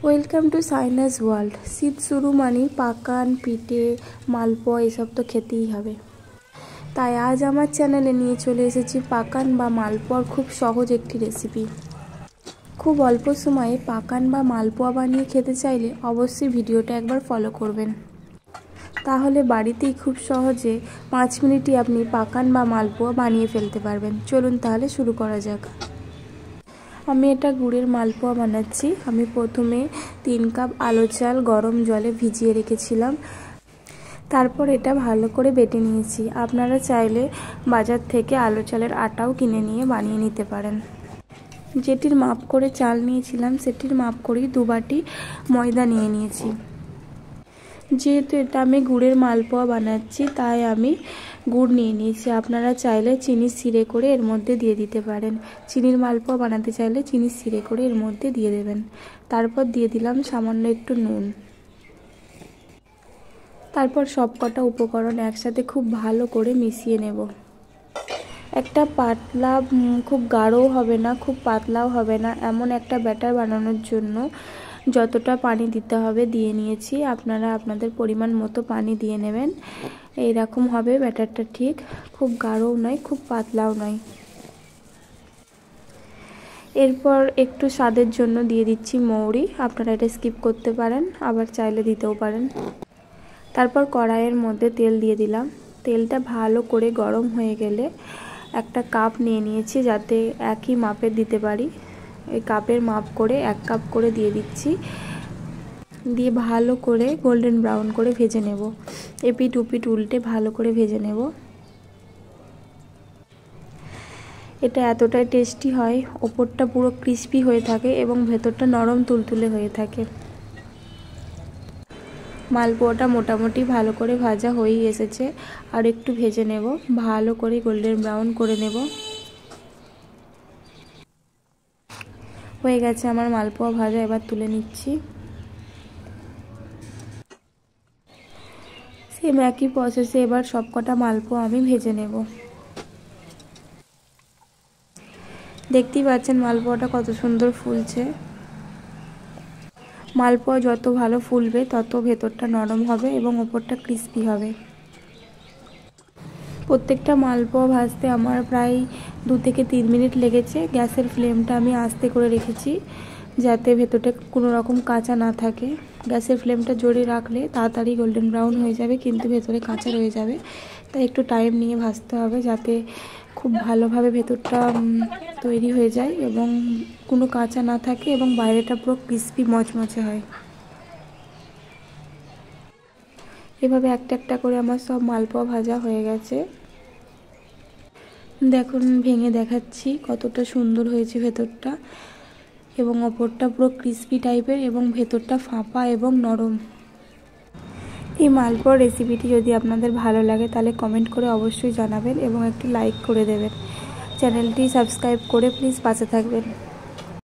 Welcome to sinus world. শীত শুরু মানেই পাকান, পিঠে, মালপোয়া এসব তো খেতেই হবে। তাই আজ আমার চ্যানেলে নিয়ে চলে এসেছি পাকান বা মালপোয়ার খুব সহজ একটি রেসিপি। খুব অল্প সময়ে পাকান বা মালপোয়া বানিয়ে খেতে চাইলে অবশ্যই ভিডিওটা একবার ফলো করবেন। তাহলে বাড়িতেই খুব সহজে 5 মিনিটই আপনি পাকান বা মালপোয়া বানিয়ে ফেলতে পারবেন। চলুন তাহলে শুরু করা যাক। আমি এটা গুড়ের মালপোয়া বানাচ্ছি। আমি প্রথমে 3 কাপ আলো চাল গরম জলে ভিজিয়ে রেখেছিলাম, তারপর এটা ভালো করে বেটে নিয়েছি। আপনারা চাইলে বাজার থেকে আলো চালের আটাও কিনে নিয়ে বানিয়ে নিতে পারেন। যেটির মাপ করে চাল নিয়েছিলাম সেটির মাপ করেই 2 বাটি ময়দা নিয়ে নিয়েছি। যেহেতু এটা আমি গুড়ের মালপোয়া বানাচ্ছি তাই আমি গুড় নিয়ে নিয়েছি। আপনারা চাইলে চিনি সিরে করে এর মধ্যে দিয়ে দিতে পারেন। চিনির মালপোয়া বানাতে চাইলে চিনি সিরে করে এর মধ্যে দিয়ে দেবেন। তারপর দিয়ে দিলাম সামান্য একটু নুন। তারপর সব কটা উপকরণ একসাথে খুব ভালো করে মিশিয়ে নেব। একটা পাতলা, খুব গাঢ়ও হবে না খুব পাতলাও হবে না, এমন একটা ব্যাটার বানানোর জন্য যতটা পানি দিতে হবে দিয়ে নিয়েছি। আপনারা আপনাদের পরিমাণ মতো পানি দিয়ে নেবেন। এইরকম হবে ব্যাটারটা, ঠিক খুব গাঢ়ও নয় খুব পাতলাও নয়। এরপর একটু স্বাদের জন্য দিয়ে দিচ্ছি মৌরি। আপনারা এটা স্কিপ করতে পারেন, আবার চাইলে দিতেও পারেন। তারপর কড়াইয়ের মধ্যে তেল দিয়ে দিলাম। তেলটা ভালো করে গরম হয়ে গেলে একটা কাপ নিয়ে নিয়েছি, যাতে একই মাপের দিতে পারি। এই কাপের মাপ করে 1 কাপ করে দিয়ে দিচ্ছি। দিয়ে ভালো করে গোল্ডেন ব্রাউন করে ভেজে নেব। এপিট উপিট উল্টে ভালো করে ভেজে নেব। এটা এতটাই টেস্টি হয়, ওপরটা পুরো ক্রিস্পি হয়ে থাকে এবং ভেতরটা নরম তুলতুলে হয়ে থাকে। মালপোয়াটা মোটামুটি ভালো করে ভাজা হয়েই এসেছে, আর একটু ভেজে নেব, ভালো করে গোল্ডেন ব্রাউন করে নেব। হয়ে গেছে আমার মালপোয়া ভাজা, এবার তুলে নিচ্ছি। সেম একই প্রসেসে এবার সবকটা মালপোয়া আমি ভেজে নেব। দেখতেই পাচ্ছেন মালপোয়াটা কত সুন্দর ফুলছে। মালপোয়া যত ভালো ফুলবে তত ভেতরটা নরম হবে এবং ওপরটা ক্রিস্পি হবে। প্রত্যেকটা মালপোয়া ভাজতে আমার প্রায় 2 থেকে 3 মিনিট লেগেছে। গ্যাসের ফ্লেমটা আমি আস্তে করে রেখেছি যাতে ভেতরটা কোনো রকম কাঁচা না থাকে। গ্যাসের ফ্লেমটা জোরে রাখলে তাড়াতাড়ি গোল্ডেন ব্রাউন হয়ে যাবে, কিন্তু ভেতরে কাঁচা রয়ে যাবে। তাই একটু টাইম নিয়ে ভাজতে হবে যাতে খুব ভালোভাবে ভেতরটা তৈরি হয়ে যায় এবং কোনো কাঁচা না থাকে এবং বাইরেটা পুরো ক্রিস্পি মচমচে হয়। এভাবে একটা একটা করে আমার সব মালপোয়া ভাজা হয়ে গেছে। দেখুন ভেঙে দেখাচ্ছি কতটা সুন্দর হয়েছে ভেতরটা, এবং ওপরটা পুরো ক্রিস্পি টাইপের এবং ভেতরটা ফাঁপা এবং নরম। এই মালপোয়ার রেসিপিটি যদি আপনাদের ভালো লাগে তাহলে কমেন্ট করে অবশ্যই জানাবেন এবং একটি লাইক করে দেবেন। চ্যানেলটি সাবস্ক্রাইব করে প্লিজ পাশে থাকবেন।